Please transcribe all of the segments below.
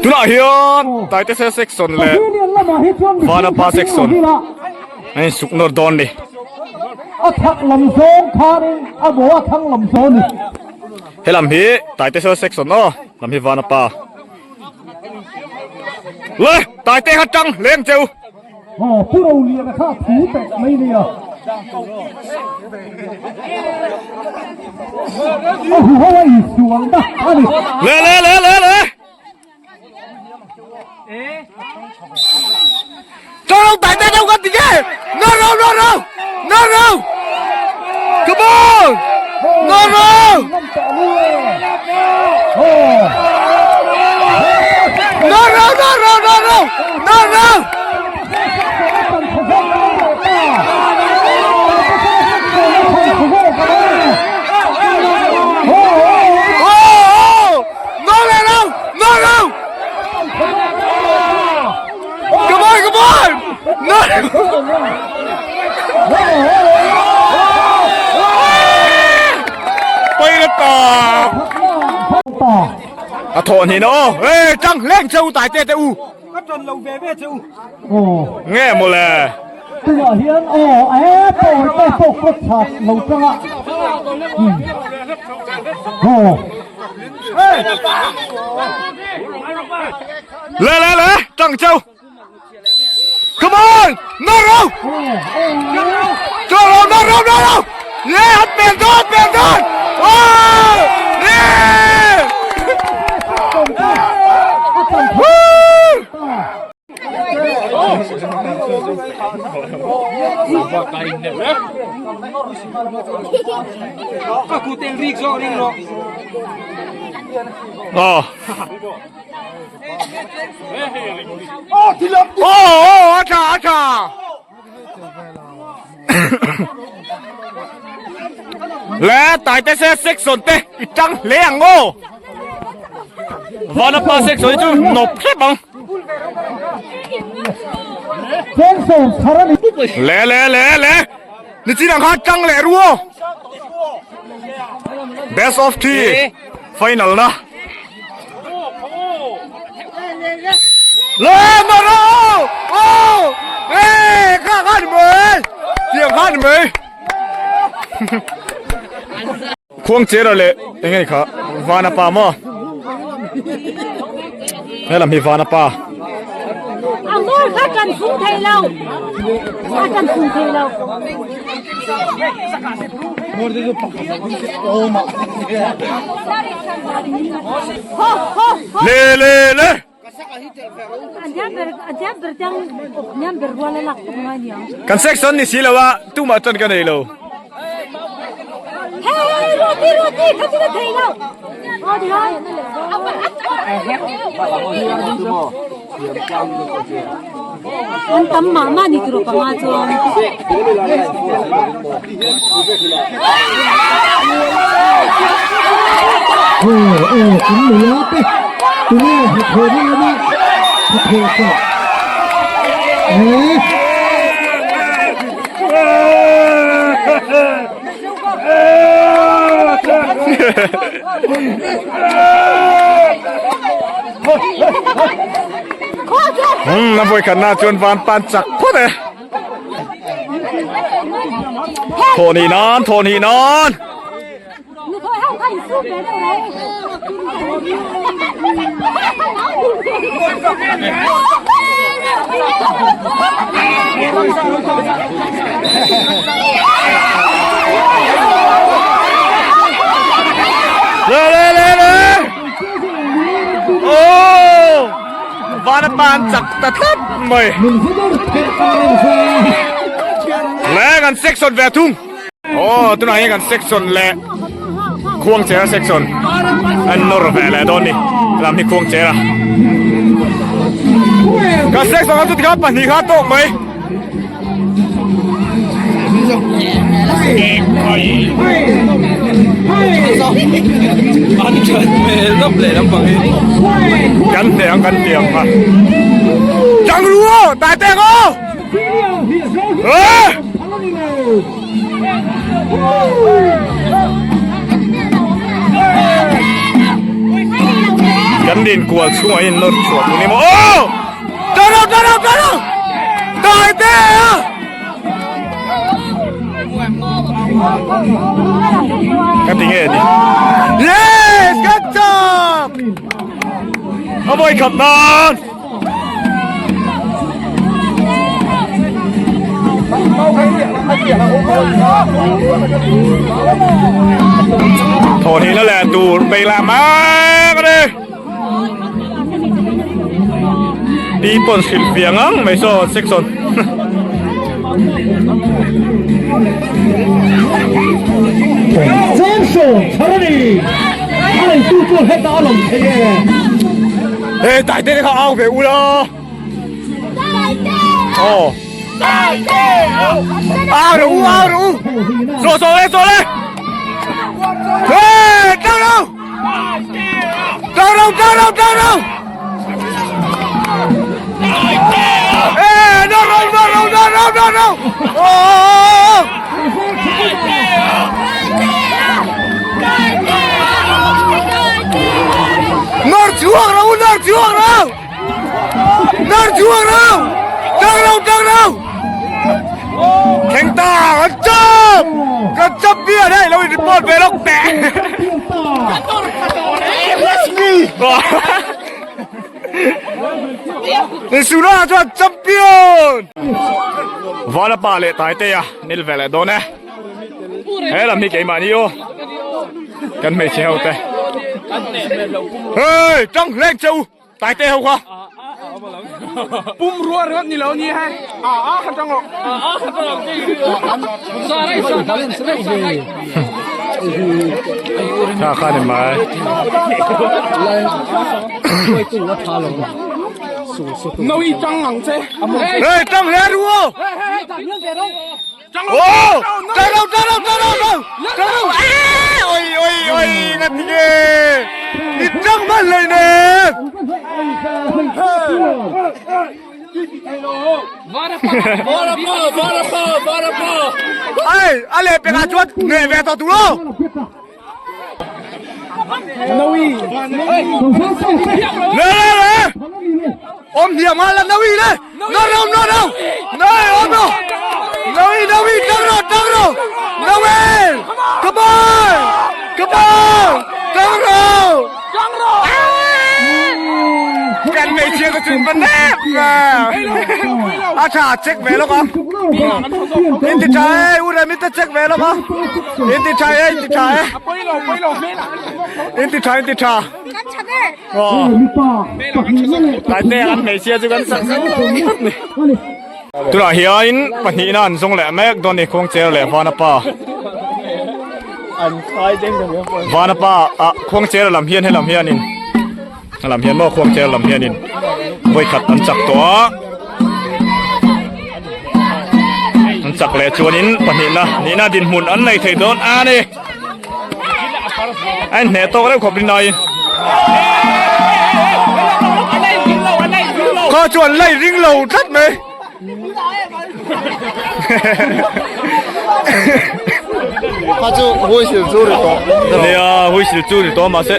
ตัวไหนอ่ะตายแต่เซ็กซ์เลยฟานาปาเซ็กซ์ไอ้สุกนอร์ดอนดิทักลำโซนคาริบอกว่าทั้งลำโซนเฮลัมพีตายแต่เซ็กซ์เนาะลำพีฟานาปาเลยตายแต่ฮัดจังเลี้ยงเจ้าผู้เราเรียนนะครับถูแต่ไม่เรียนโอ้โหสวนนะเลยเจ้าตายแต่เจ้ากันดิแก no come on no noไปกันต่ออะโทนี่เนาะเฮ้ยจังเล่งเจ้าตายเต้อูก็จนเราเว่เจ้าแง่หมดเลยตัวเฮียนโปตกก็ชัดเราจังเลยจังเจ้า come on noเลยฮัดเปลี่ยนโดนโอ้เนี่ยAku tengrik so ring lo. โอ้อาชาและตายแต่เซ็กซ์สนเตอีจังเลี้ยงโง่วันละปาเซ็กซ์สนจู่หนบแค่บังเล่นี่จีนังฮาจังเล่รัว best of 3 final นะเล่มาแล้วโอ้เฮ้ข้าเหมยเสียงข้าเหมยควงเจอเลยยังไงครับวานาปามั้งเฮ้ยลำพีวานาปาอังโง่ข้ากันฟุ้งไทยเราข้ากันฟุ้งไทยเราเล่ Aja berjang nyam berwala lak penganya. Kan section ni sila wa tu macam kan ni lo. Hey roti kasi na thay lo. Oh di hai. Antam mama ni turo pangajon. Ini apa? Ini hari ini apa? Nah boy karena cuman van pancak pun eh. Tony non. Ni thôi hao kai su be đâu đấy. Le. Oh. Van pancak tetap mày. Le kan section vetung. Oh, tu nak kan section le. ควงเจอเซ็กซ์อันนอร์เวย์เลยตอนนี้เรามีควงเจอก็เซ็กซ์เขาจุดครับปันนี้ครับตกไหมอันเชิญเมย์รับเลยน้ำปังกันเตียงค่ะจังรู้ตายเตียงอ๋อ กันดินกวลช่วยนดสวดนี่มั้งโอ้ตาเราตายเต้อะกันติงเอ็ดดิเย้กันจับเอาไปขับนานโทนี้นั่นแหละดูไปละมากเลยดีปนสิลเฟียงไม่โซ่เซ็กซอน张手查理，他们就做黑打龙车耶。เฮ้ยตายเต้เขาเอาไปอูแล้วโอ้เอาดูโซ่เลยเฮ้ยตั้งเราเอ้ยnoโอ้นอร์ช่วงเราตั้งเราแข่งตากระจับเบี้ยได้เราอินปอดไปล็อกแตะนี่สุราจะจับเบี้ยวาลปาเลตายเตะนิลเวลโดนนะเฮ้ยลำนี้เกี่ยมานี่โอกันไม่เชี่ยวแต่เฮ้ยจังเล่งเจ้าตายเตะเขาขวาปุ่มรัวนี่แล้วนี่ฮะขันจังหรอถ้าข้าได้มาน้อยจังหลังเจ้เฮ้ยจังเล่รู้โอ้จังเราโอ้ยนั่นไงนี่จังมันเลยเนี่ยไอ้อะไรเป็นอาจวดเงยเวทตัวนู้เลยอมเดียมาแล้วนาวีเลยนาวีอมนาวีตั้งเรานาวีกระบอยตั้งเรากันไม่เชื่อก็ถึงมันแน่อาชาเช็คเวลแล้วก็อินทิชัยอุดรมิตรเช็คเวลแล้วก็อินทิชัยอ๋อหลายเตะกันไม่เชื่อจะกันสักตัวเฮียอินปัญหานั่นส่งแหละแม็กโดนในคงเจอแหละวานาป้าคงเจอลำเฮียนให้ลำเฮียนินลำเฮียนบ่ควงเจอลำเฮียนินไว้ขัดอันจักตัวอันจักแหละจวนินปัญหานะนี่น่าดินหุ่นอันไหนเถิดโดนนี่ไอ้เหนือโตได้ขบดินหน่อยข้าชวนไล่ริงเหล่าทัดไหม他就会写字的多。对啊，会写字的多嘛是。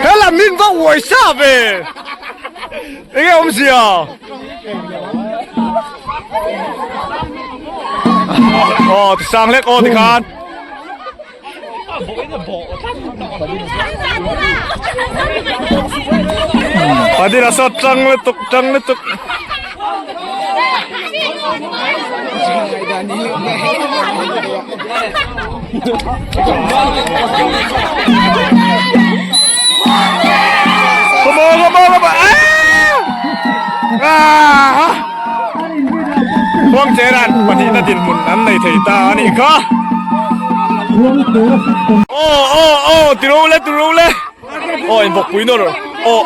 他那民风我下呗，应该我们是啊。哦，上来哦，你看。Padi rasa cang letuk. Come. Huang ceran, padi nadin mun an nei thei ta ni kha. Oh, tiru le. Oh, in bok pui no rồi. Oh,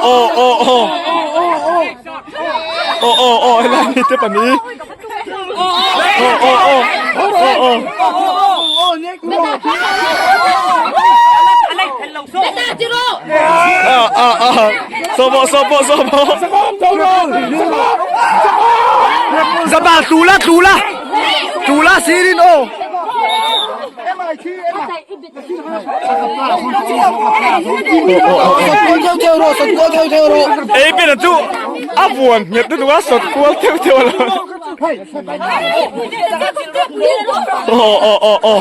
la ni te pa ni. Sobo. Zaba tula. จูลาซีรินโอเอ้ยเป็นจูอับวนเงียบตัวสดกวลเที่ยวเที่ยวเลยโอ้โอ้โอ้โอ้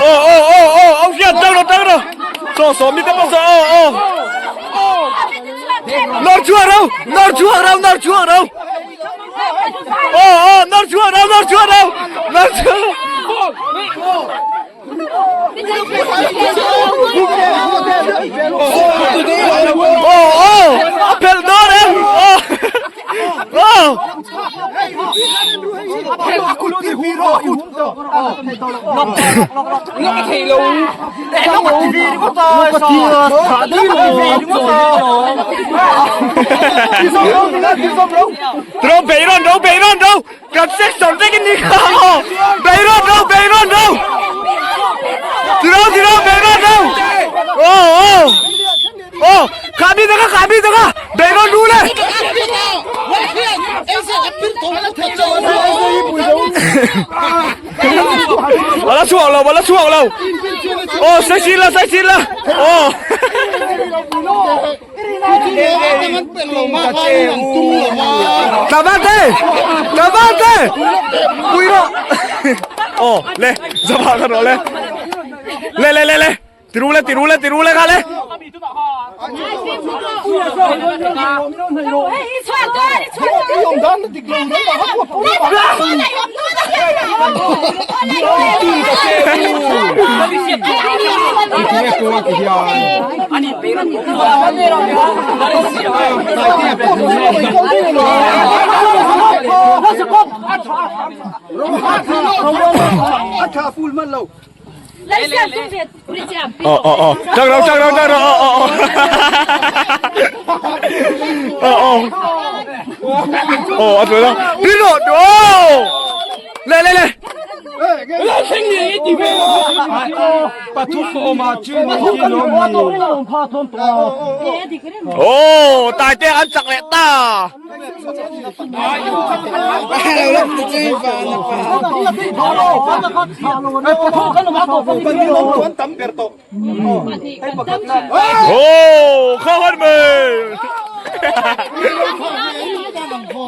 โอ้เอาเสียจังเราโซมีแต่ปัสสาวะนอร์ชัวเราโอ้นอร์ชัวเรานอร์ชัวเราโอ้อัพเพลดอร์โอ้เราเบย์รอนเรากับเซ็กซ์สอนเซ็กนี่ข้าวเบย์รอนเราทีเราเบย์รอนเราโอ้ขาบีตะกะเบย์รอนดูเลยวันละช่วงเราโอ้เซ็กซี่ละโอ้กลับบ้านเต้คุยเนาะโอ้เลยสบายกันเลยติรูเลยกันเลยจังเราโอ้สวยแล้วพี่โนดโอ้เลยโอ้ตายเจ้าอันสักเล็ตาโอ้ข้าวมันมือ